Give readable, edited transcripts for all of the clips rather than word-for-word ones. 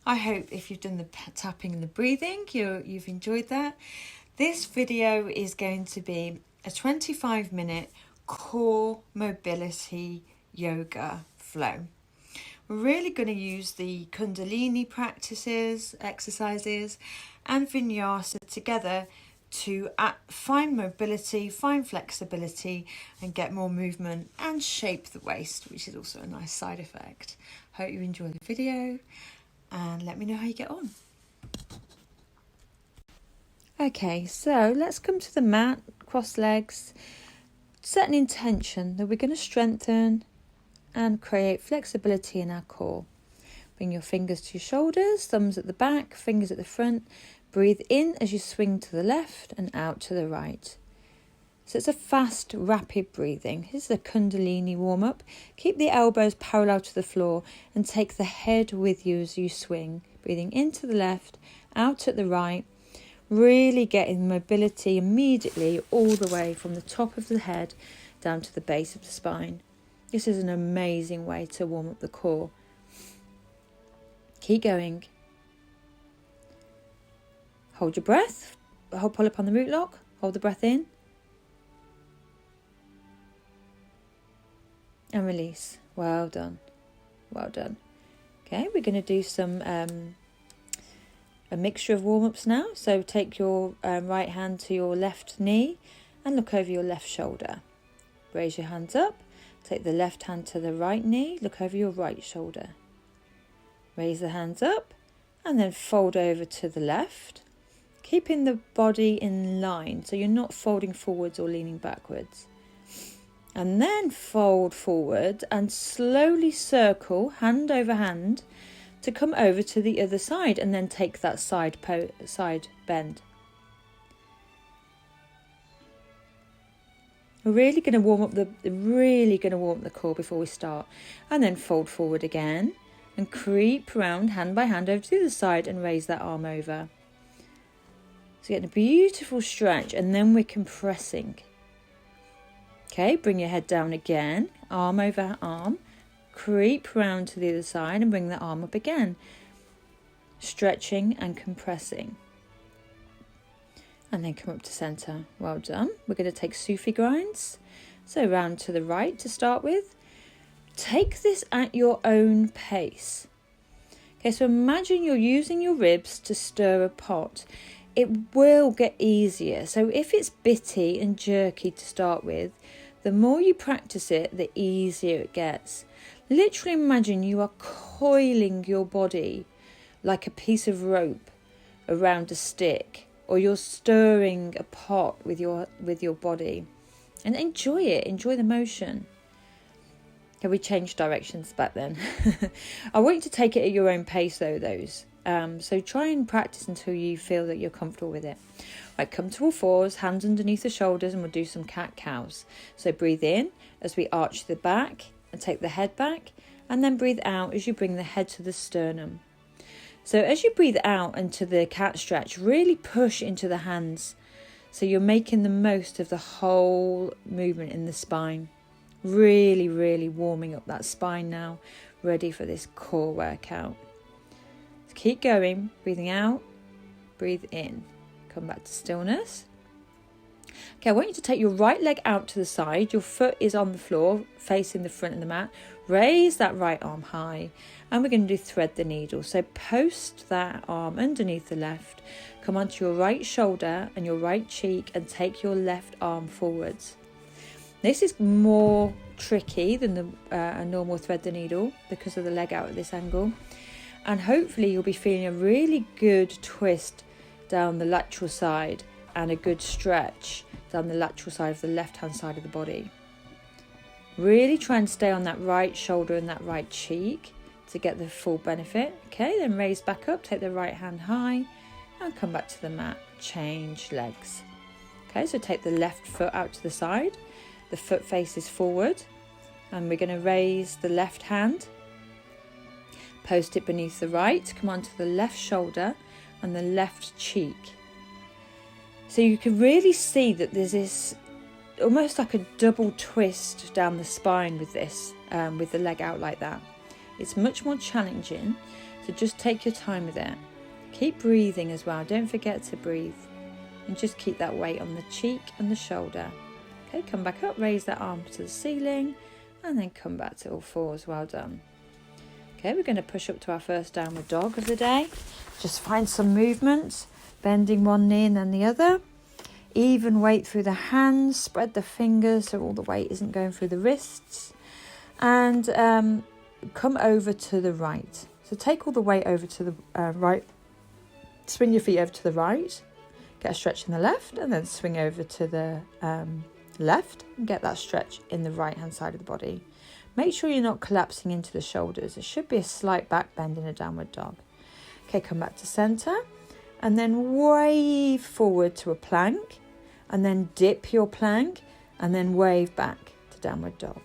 I hope if you've done the tapping and the breathing, you've enjoyed that. This video is going to be a 25-minute core mobility yoga flow. We're really going to use the kundalini exercises, and vinyasa together to find mobility, find flexibility, and get more movement and shape the waist, which is also a nice side effect. Hope you enjoy the video and let me know how you get on. Okay, so let's come to the mat, cross legs, set an intention that we're going to strengthen and create flexibility in our core. Bring your fingers to your shoulders, thumbs at the back, fingers at the front. Breathe in as you swing to the left and out to the right. So it's a fast, rapid breathing. This is a kundalini warm-up. Keep the elbows parallel to the floor and take the head with you as you swing. Breathing into the left, out at the right. Really getting mobility immediately all the way from the top of the head down to the base of the spine. This is an amazing way to warm up the core. Keep going. Hold your breath. Pull up on the root lock. Hold the breath in. And release. Well done. Well done. Okay, we're going to do some a mixture of warm-ups now. So take your right hand to your left knee and look over your left shoulder. Raise your hands up. Take the left hand to the right knee. Look over your right shoulder. Raise the hands up and then fold over to the left. Keeping the body in line, so you're not folding forwards or leaning backwards. And then fold forward and slowly circle, hand over hand, to come over to the other side and then take that side bend. We're really going to warm up the core before we start. And then fold forward again and creep round hand by hand over to the other side and raise that arm over. So getting a beautiful stretch, and then we're compressing. Okay, bring your head down again, arm over arm, creep round to the other side and bring the arm up again. Stretching and compressing. And then come up to centre. Well done. We're going to take Sufi grinds. So round to the right to start with. Take this at your own pace. Okay, so imagine you're using your ribs to stir a pot. It will get easier. So if it's bitty and jerky to start with, the more you practice it, the easier it gets. Literally imagine you are coiling your body like a piece of rope around a stick, or you're stirring a pot with your body. And enjoy it. Enjoy the motion. Okay, we changed directions back then. I want you to take it at your own pace though, so try and practice until you feel that you're comfortable with it. Right, come to all fours, hands underneath the shoulders, and we'll do some cat-cows. So breathe in as we arch the back and take the head back, and then breathe out as you bring the head to the sternum. So as you breathe out into the cat stretch, really push into the hands. So you're making the most of the whole movement in the spine. Really, really warming up that spine now, ready for this core workout. So keep going, breathing out, breathe in. Come back to stillness. Okay, I want you to take your right leg out to the side. Your foot is on the floor, facing the front of the mat. Raise that right arm high. And we're going to do thread the needle. So post that arm underneath the left. Come onto your right shoulder and your right cheek and take your left arm forwards. This is more tricky than a normal thread the needle because of the leg out at this angle. And hopefully you'll be feeling a really good twist down the lateral side and a good stretch down the lateral side of the left-hand side of the body. Really try and stay on that right shoulder and that right cheek to get the full benefit. Okay, then raise back up, take the right hand high and come back to the mat. Change legs. Okay, so take the left foot out to the side. The foot faces forward and we're going to raise the left hand. Post it beneath the right. Come onto the left shoulder and the left cheek. So you can really see that there's this almost like a double twist down the spine with this, with the leg out like that. It's much more challenging, So just take your time with it. Keep breathing as well. Don't forget to breathe. And just keep that weight on the cheek and the shoulder. Okay, come back up, raise that arm to the ceiling, and then come back to all fours. Well done. Okay, we're going to push up to our first downward dog of the day. Just find some movement, bending one knee and then the other. Even weight through the hands, spread the fingers so all the weight isn't going through the wrists. And come over to the right. So take all the weight over to the right. Swing your feet over to the right. Get a stretch in the left, and then swing over to the left and get that stretch in the right hand side of the body. Make sure you're not collapsing into the shoulders. There should be a slight back bend in a downward dog. Okay, come back to center and then wave forward to a plank, and then dip your plank and then wave back to downward dog.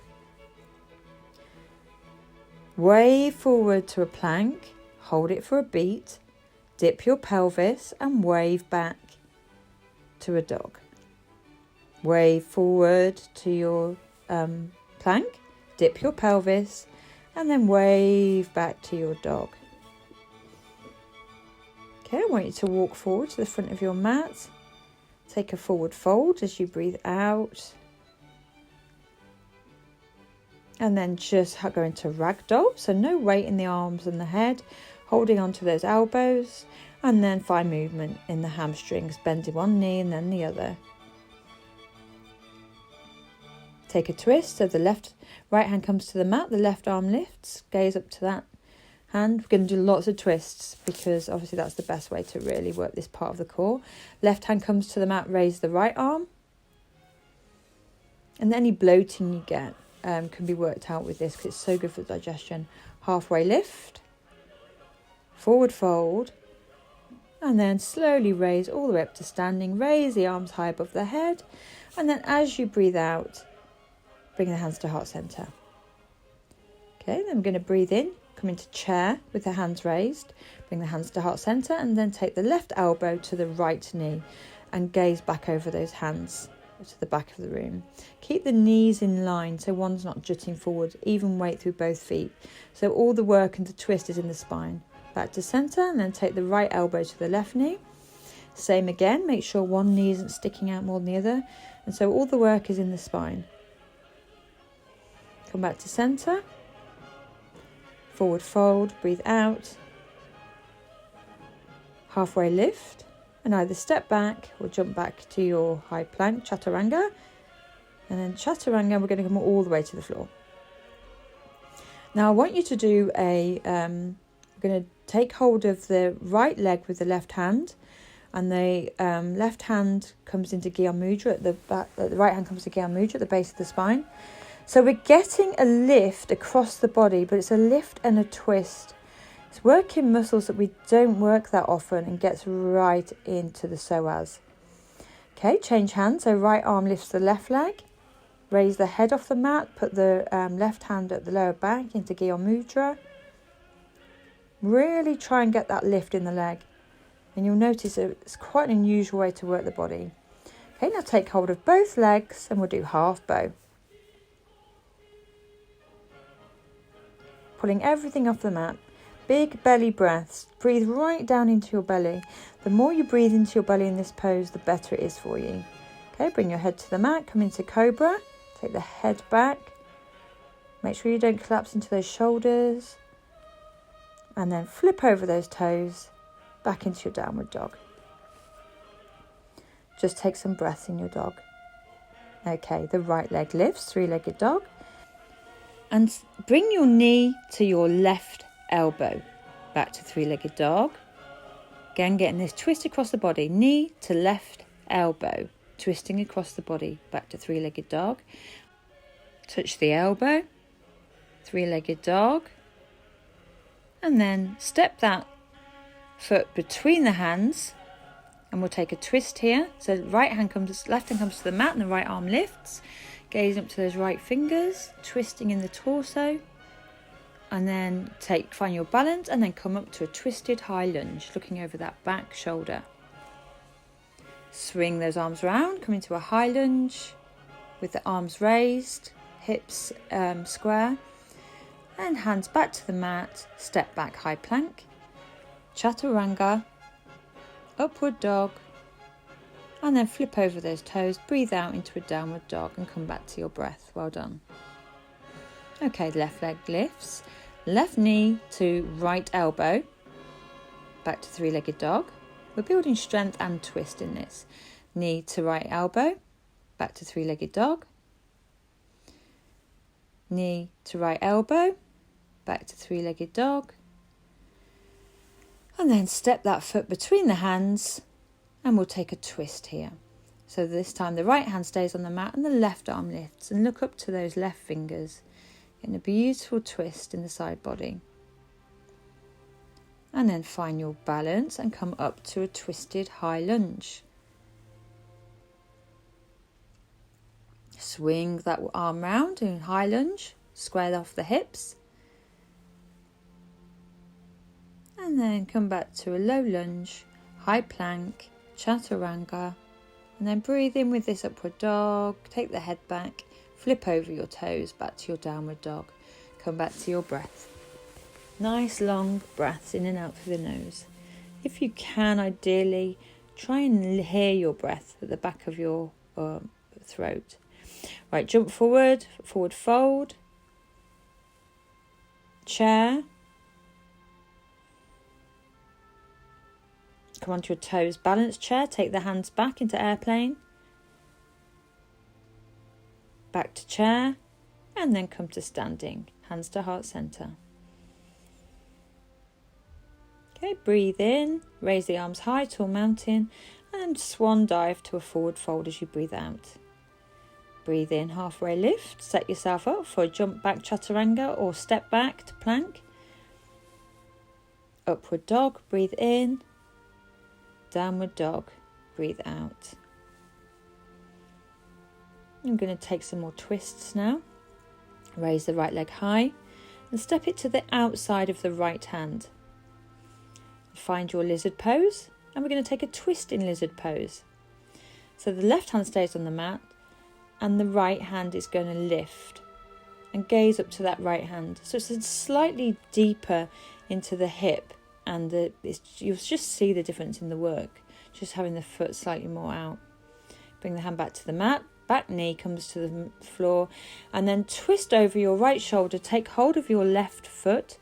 Wave forward to a plank, hold it for a beat, dip your pelvis and wave back to a dog. Wave forward to your plank, dip your pelvis, and then wave back to your dog. Okay, I want you to walk forward to the front of your mat. Take a forward fold as you breathe out. And then just go into ragdoll. So no weight in the arms and the head, holding onto those elbows. And then find movement in the hamstrings, bending one knee and then the other. Take a twist, so the right hand comes to the mat, the left arm lifts, gaze up to that hand. We're going to do lots of twists because obviously that's the best way to really work this part of the core. Left hand comes to the mat, raise the right arm. And any bloating you get can be worked out with this because it's so good for digestion. Halfway lift, forward fold, and then slowly raise all the way up to standing. Raise the arms high above the head, and then as you breathe out, bring the hands to heart center. Okay, then I'm going to breathe in, come into chair with the hands raised, bring the hands to heart center, and then take the left elbow to the right knee and gaze back over those hands to the back of the room. Keep the knees in line so one's not jutting forward, even weight through both feet. So all the work and the twist is in the spine. Back to center, and then take the right elbow to the left knee. Same again, make sure one knee isn't sticking out more than the other. And so all the work is in the spine. Come back to center. Forward fold, breathe out. Halfway lift, and either step back or jump back to your high plank, chaturanga. And then chaturanga, we're going to come all the way to the floor. Now I want you to do we're going to take hold of the right leg with the left hand, and the left hand comes into Gyan Mudra at the back, the right hand comes to Gyan Mudra at the base of the spine. So we're getting a lift across the body, but it's a lift and a twist. It's working muscles that we don't work that often and gets right into the psoas. Okay, change hands. So right arm lifts the left leg. Raise the head off the mat. Put the left hand at the lower back into Gyan Mudra. Really try and get that lift in the leg. And you'll notice it's quite an unusual way to work the body. Okay, now take hold of both legs and we'll do half bow. Pulling everything off the mat. Big belly breaths. Breathe right down into your belly. The more you breathe into your belly in this pose, the better it is for you. Okay, bring your head to the mat. Come into cobra. Take the head back. Make sure you don't collapse into those shoulders. And then flip over those toes. Back into your downward dog. Just take some breaths in your dog. Okay, the right leg lifts, three-legged dog. And bring your knee to your left elbow. Back to three-legged dog. Again, getting this twist across the body. Knee to left elbow. Twisting across the body. Back to three-legged dog. Touch the elbow. Three-legged dog. And then step that foot between the hands. And we'll take a twist here. So left hand comes to the mat and the right arm lifts. Gaze up to those right fingers, twisting in the torso, and then find your balance, and then come up to a twisted high lunge, looking over that back shoulder. Swing those arms around, come into a high lunge with the arms raised, hips square, And hands back to the mat, step back high plank, chaturanga, upward dog, and then flip over those toes, breathe out into a downward dog and come back to your breath. Well done. Okay, left leg lifts, left knee to right elbow, back to three-legged dog. We're building strength and twist in this. Knee to right elbow, back to three-legged dog. Knee to right elbow, back to three-legged dog. And then step that foot between the hands and we'll take a twist here. So this time the right hand stays on the mat and the left arm lifts, and look up to those left fingers. Getting a beautiful twist in the side body. And then find your balance and come up to a twisted high lunge. Swing that arm round in high lunge, square off the hips. And then come back to a low lunge, high plank, chaturanga. And then breathe in with this upward dog, take the head back, flip over your toes back to your downward dog. Come back to your breath. Nice long breaths in and out through the nose. If you can, ideally, try and hear your breath at the back of your throat. Right, jump forward, forward fold, chair. Come onto your toes, balance chair, take the hands back into airplane. Back to chair, and then come to standing, hands to heart center. Okay, breathe in, raise the arms high, tall mountain, and swan dive to a forward fold as you breathe out. Breathe in, halfway lift, set yourself up for a jump back chaturanga or step back to plank. Upward dog, breathe in, downward dog, breathe out. I'm going to take some more twists now. Raise the right leg high and step it to the outside of the right hand. Find your lizard pose, and we're going to take a twist in lizard pose. So the left hand stays on the mat and the right hand is going to lift and gaze up to that right hand. So it's slightly deeper into the hip, and you'll just see the difference in the work, just having the foot slightly more out. Bring the hand back to the mat, back knee comes to the floor, and then twist over your right shoulder, take hold of your left foot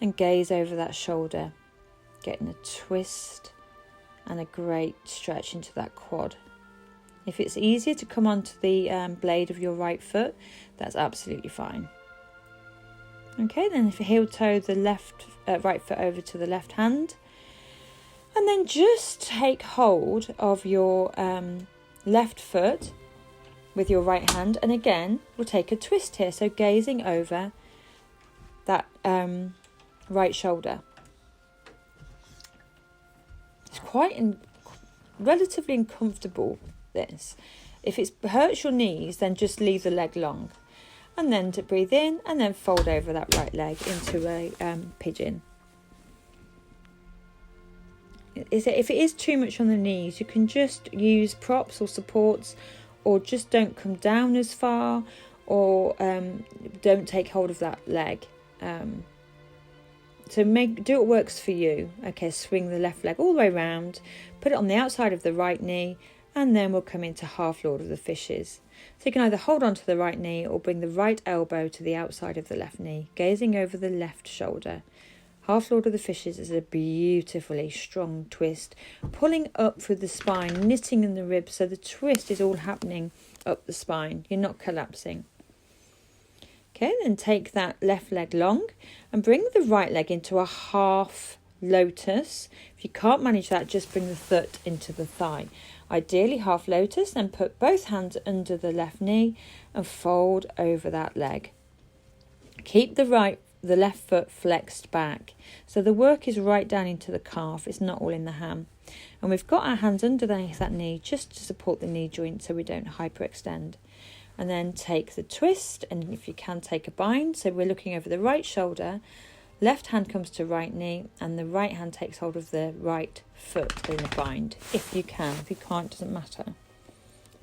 and gaze over that shoulder. Getting a twist and a great stretch into that quad. If it's easier to come onto the blade of your right foot, that's absolutely fine. Okay, then if you heel toe the right foot over to the left hand, and then just take hold of your left foot with your right hand, and again we'll take a twist here, so gazing over that right shoulder. It's quite relatively uncomfortable, this. If it hurts your knees, then just leave the leg long. And then to breathe in and then fold over that right leg into a pigeon. If it is too much on the knees, you can just use props or supports, or just don't come down as far, or don't take hold of that leg. So do what works for you. Okay, swing the left leg all the way around, put it on the outside of the right knee, and then we'll come into half Lord of the Fishes. So you can either hold on to the right knee or bring the right elbow to the outside of the left knee, gazing over the left shoulder. Half Lord of the Fishes is a beautifully strong twist, pulling up through the spine, knitting in the ribs, so the twist is all happening up the spine. You're not collapsing. Okay, then take that left leg long and bring the right leg into a half lotus. If you can't manage that, just bring the foot into the thigh. Ideally half lotus, then put both hands under the left knee and fold over that leg. Keep the left foot flexed back, so the work is right down into the calf, it's not all in the ham. And we've got our hands underneath that knee just to support the knee joint so we don't hyperextend. And then take the twist, and if you can, take a bind. So we're looking over the right shoulder, left hand comes to right knee, and the right hand takes hold of the right foot in a bind. If you can, if you can't, doesn't matter.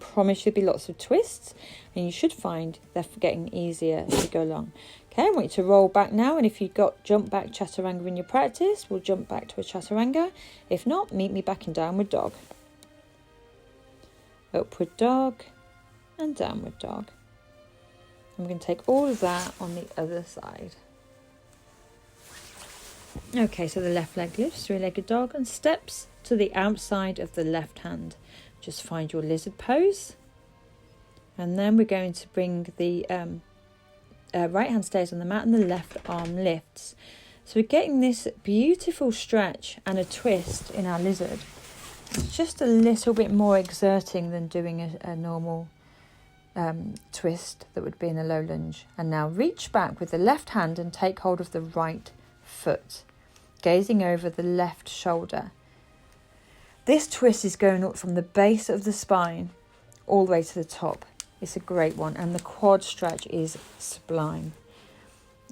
promise you'll be lots of twists, and you should find they're getting easier as you go along. Okay, I want you to roll back now, and if you've got jump back chaturanga in your practice, we'll jump back to a chaturanga. If not, meet me back in downward dog. Upward dog and downward dog. And we're going to take all of that on the other side. Okay, so the left leg lifts, three-legged dog, and steps to the outside of the left hand. Just find your lizard pose. And then we're going to bring the right hand stays on the mat and the left arm lifts. So we're getting this beautiful stretch and a twist in our lizard. It's just a little bit more exerting than doing a normal twist that would be in a low lunge. And now reach back with the left hand and take hold of the right foot, gazing over the left shoulder. This twist is going up from the base of the spine all the way to the top. It's a great one, and the quad stretch is sublime.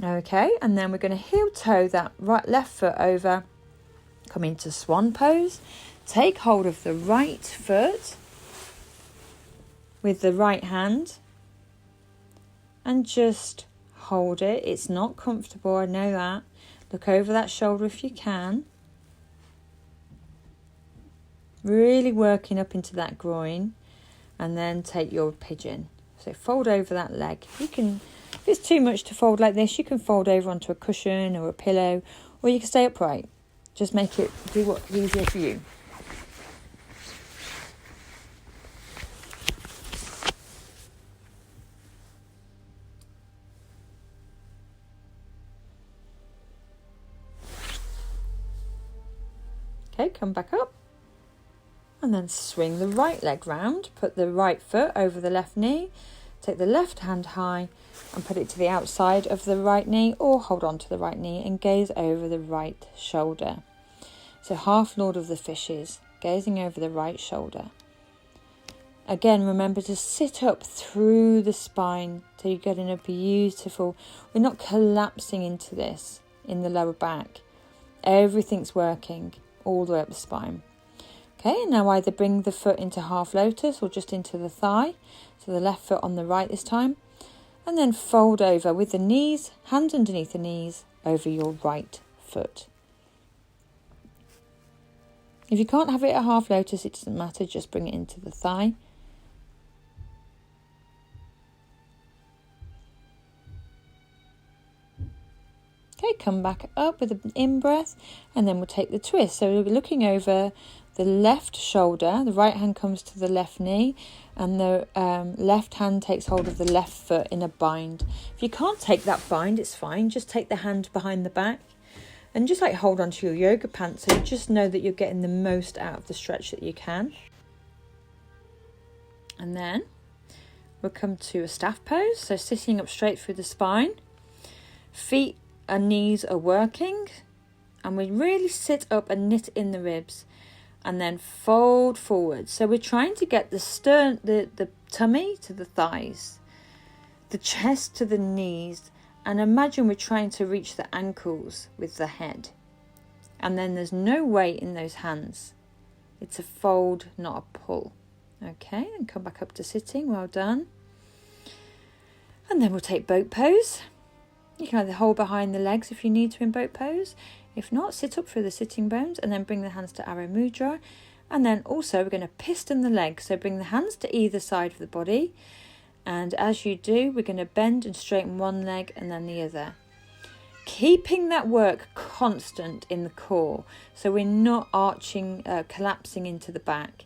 Okay, and then we're going to heel toe that left foot over, come into swan pose, take hold of the right foot with the right hand and just hold it. It's not comfortable, I know that. Look over that shoulder if you can. Really working up into that groin, and then take your pigeon. So fold over that leg. You can, if it's too much to fold like this, you can fold over onto a cushion or a pillow, or you can stay upright. Just make it do what's easier for you. Okay, come back up. And then swing the right leg round, put the right foot over the left knee, take the left hand high and put it to the outside of the right knee, or hold on to the right knee and gaze over the right shoulder. So half Lord of the Fishes, gazing over the right shoulder. Again, remember to sit up through the spine till you get in a beautiful, we're not collapsing into this in the lower back. Everything's working all the way up the spine. Okay, now either bring the foot into half lotus or just into the thigh. So the left foot on the right this time. And then fold over with the knees, hands underneath the knees, over your right foot. If you can't have it at half lotus, it doesn't matter, just bring it into the thigh. Okay, come back up with an in-breath, and then we'll take the twist. So we'll be looking over the left shoulder, the right hand comes to the left knee, and the left hand takes hold of the left foot in a bind. If you can't take that bind, it's fine. Just take the hand behind the back and just like hold on to your yoga pants, so you just know that you're getting the most out of the stretch that you can. And then we'll come to a staff pose, so sitting up straight through the spine. Feet and knees are working, and we really sit up and knit in the ribs. And then fold forward. So we're trying to get the stern, the tummy to the thighs, the chest to the knees, and imagine we're trying to reach the ankles with the head. And then there's no weight in those hands. It's a fold, not a pull. Okay, and come back up to sitting. Well done. And then we'll take boat pose. You can either hold behind the legs if you need to in boat pose. If not, sit up through the sitting bones and then bring the hands to arrow mudra. And then also we're going to piston the legs. So bring the hands to either side of the body. And as you do, we're going to bend and straighten one leg and then the other. Keeping that work constant in the core. So we're not arching, collapsing into the back.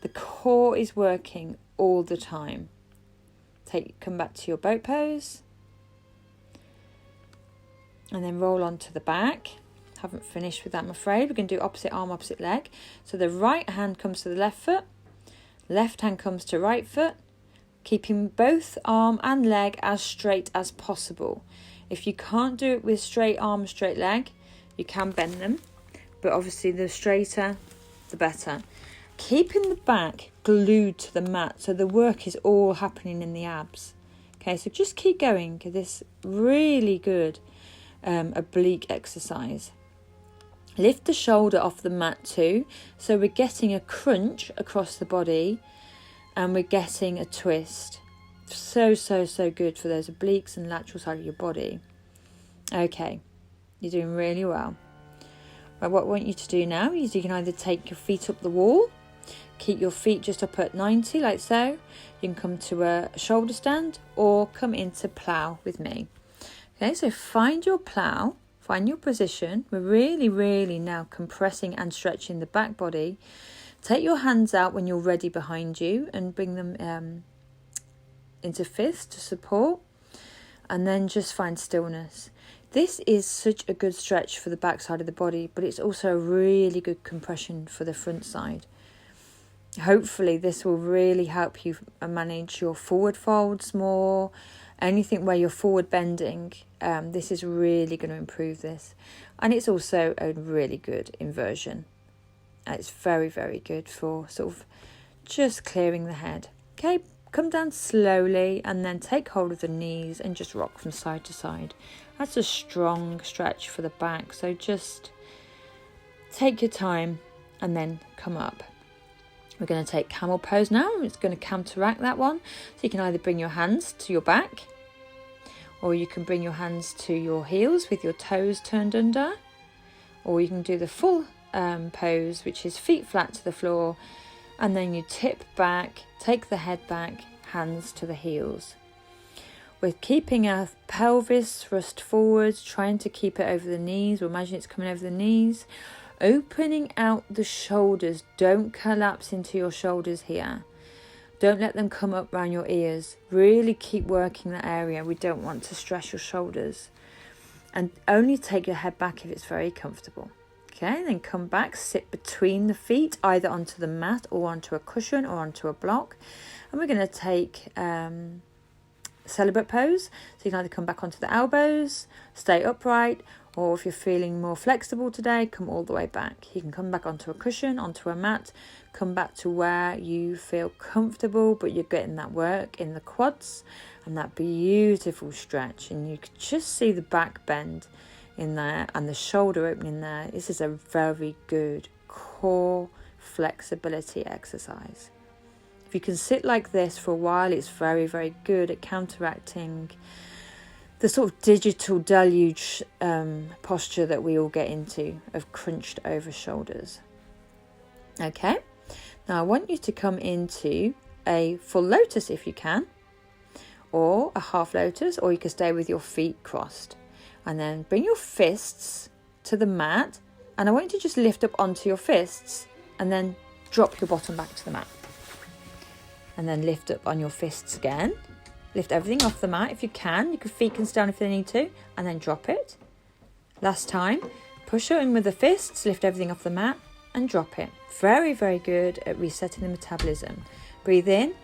The core is working all the time. Come back to your boat pose. And then roll onto the back. Haven't finished with that, I'm afraid. We're going to do opposite arm, opposite leg. So the right hand comes to the left foot. Left hand comes to right foot. Keeping both arm and leg as straight as possible. If you can't do it with straight arm, straight leg, you can bend them. But obviously the straighter, the better. Keeping the back glued to the mat. So the work is all happening in the abs. Okay, so just keep going. This really good oblique exercise. Lift the shoulder off the mat too, so we're getting a crunch across the body, and we're getting a twist. So good for those obliques and lateral side of your body. Okay, you're doing really well. Well, what I want you to do now is you can either take your feet up the wall, keep your feet just up at 90 like so. You can come to a shoulder stand or come into plough with me. Okay, so find your plough, find your position. We're really now compressing and stretching the back body. Take your hands out when you're ready behind you and bring them into fist to support, and then just find stillness. This is such a good stretch for the back side of the body, but it's also a really good compression for the front side. Hopefully this will really help you manage your forward folds more, anything where you're forward bending. This is really going to improve this, and it's also a really good inversion. It's very good for sort of just clearing the head. Okay, come down slowly and then take hold of the knees and just rock from side to side. That's a strong stretch for the back, so just take your time and then come up. We're going to take camel pose now. It's going to counteract that one. So you can either bring your hands to your back, or you can bring your hands to your heels with your toes turned under, or you can do the full pose, which is feet flat to the floor, and then you tip back, take the head back, hands to the heels. We're keeping our pelvis thrust forwards, trying to keep it over the knees, or imagine it's coming over the knees. Opening out the shoulders. Don't collapse into your shoulders here. Don't let them come up around your ears. Really keep working that area. We don't want to stress your shoulders. And only take your head back if it's very comfortable. Okay, then come back, sit between the feet, either onto the mat or onto a cushion or onto a block. And we're going to take celibate pose. So you can either come back onto the elbows, stay upright, or if you're feeling more flexible today, come all the way back. You can come back onto a cushion, onto a mat, come back to where you feel comfortable, but you're getting that work in the quads and that beautiful stretch. And you can just see the back bend in there and the shoulder opening there. This is a very good core flexibility exercise. If you can sit like this for a while, it's very good at counteracting the sort of digital deluge posture that we all get into of crunched over shoulders. Okay, now I want you to come into a full lotus if you can, or a half lotus, or you can stay with your feet crossed. And then bring your fists to the mat, and I want you to just lift up onto your fists and then drop your bottom back to the mat. And then lift up on your fists again. Lift everything off the mat if you can. Your feet can stay down if they need to, and then drop it. Last time, push it in with the fists, lift everything off the mat and drop it. Very good at resetting the metabolism. Breathe in,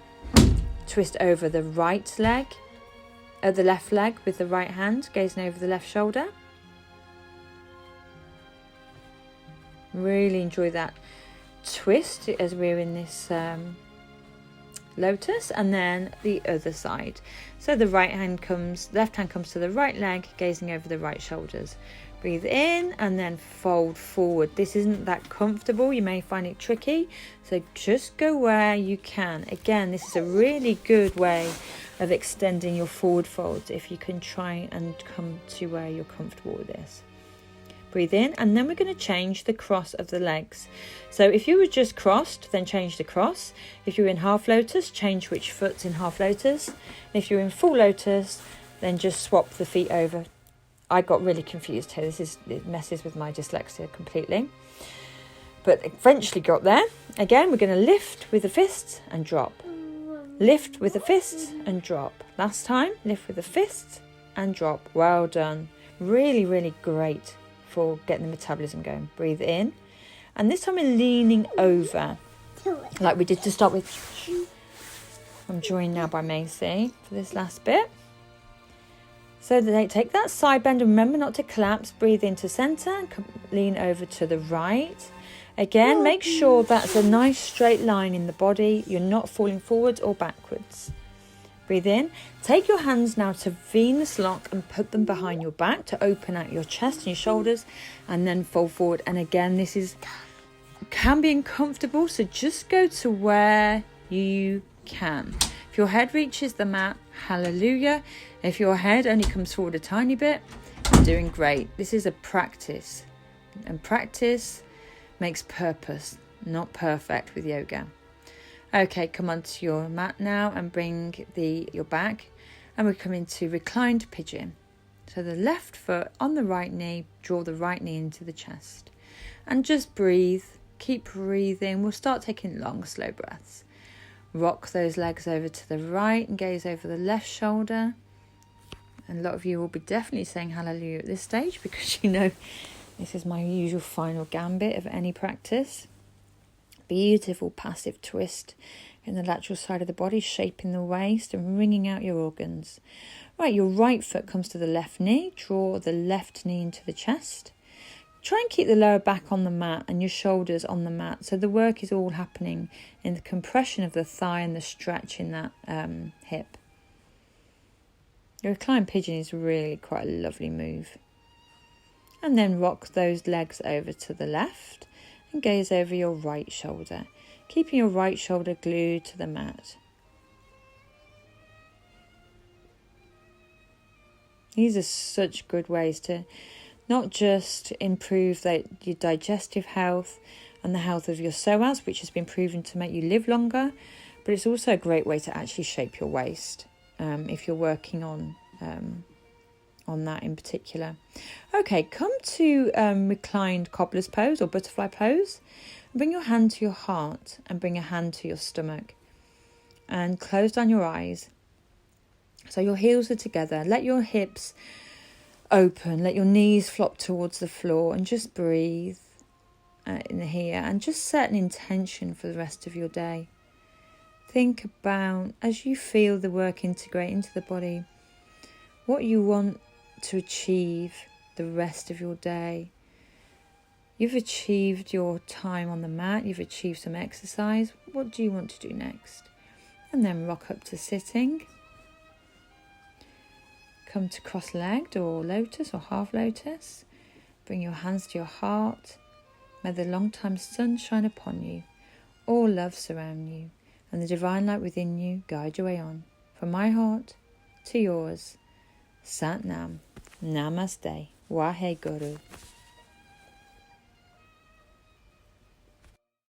twist over the right leg, the left leg with the right hand, gazing over the left shoulder. Really enjoy that twist as we're in this lotus, and then the other side. So the left hand comes to the right leg, gazing over the right shoulders. Breathe in and then fold forward. This isn't that comfortable. You may find it tricky, so just go where you can. Again, this is a really good way of extending your forward folds if you can try and come to where you're comfortable with this. Breathe in, and then we're going to change the cross of the legs. So if you were just crossed, then change the cross. If you're in half lotus, change which foot's in half lotus. And if you're in full lotus, then just swap the feet over. I got really confused here. It messes with my dyslexia completely. But eventually got there. Again, we're going to lift with the fists and drop. Lift with the fists and drop. Last time, lift with the fists and drop. Well done. Really great for getting the metabolism going. Breathe in, and this time we're leaning over like we did to start with. I'm joined now by Macy for this last bit. So take that side bend, and remember not to collapse. Breathe into center and lean over to the right. Again, make sure that's a nice straight line in the body. You're not falling forwards or backwards. Breathe in. Take your hands now to Venus lock and put them behind your back to open out your chest and your shoulders, and then fold forward. And again, this can be uncomfortable, so just go to where you can. If your head reaches the mat, hallelujah. If your head only comes forward a tiny bit, you're doing great. This is a practice, and practice makes purpose, not perfect with yoga. Okay, come onto your mat now and bring your back, and we come into reclined pigeon. So the left foot on the right knee, draw the right knee into the chest, and just breathe. Keep breathing. We'll start taking long, slow breaths. Rock those legs over to the right and gaze over the left shoulder. And a lot of you will be definitely saying hallelujah at this stage, because you know this is my usual final gambit of any practice. Beautiful passive twist in the lateral side of the body, shaping the waist and wringing out your organs. Right, your right foot comes to the left knee. Draw the left knee into the chest. Try and keep the lower back on the mat and your shoulders on the mat. So the work is all happening in the compression of the thigh and the stretch in that hip. The reclined pigeon is really quite a lovely move. And then rock those legs over to the left and gaze over your right shoulder, keeping your right shoulder glued to the mat. These are such good ways to not just improve your digestive health and the health of your psoas, which has been proven to make you live longer, but it's also a great way to actually shape your waist if you're working on that in particular. Okay, come to reclined cobbler's pose or butterfly pose. Bring your hand to your heart and bring a hand to your stomach. And close down your eyes. So your heels are together. Let your hips open. Let your knees flop towards the floor and just breathe in here. And just set an intention for the rest of your day. Think about, as you feel the work integrate into the body, what you want to achieve the rest of your day. You've achieved your time on the mat. You've achieved some exercise. What do you want to do next? And then rock up to sitting. Come to cross-legged or lotus or half lotus. Bring your hands to your heart. May the long-time sun shine upon you. All love surround you. And the divine light within you guide your way on. From my heart to yours. Sat Nam. Namaste. Waheguru.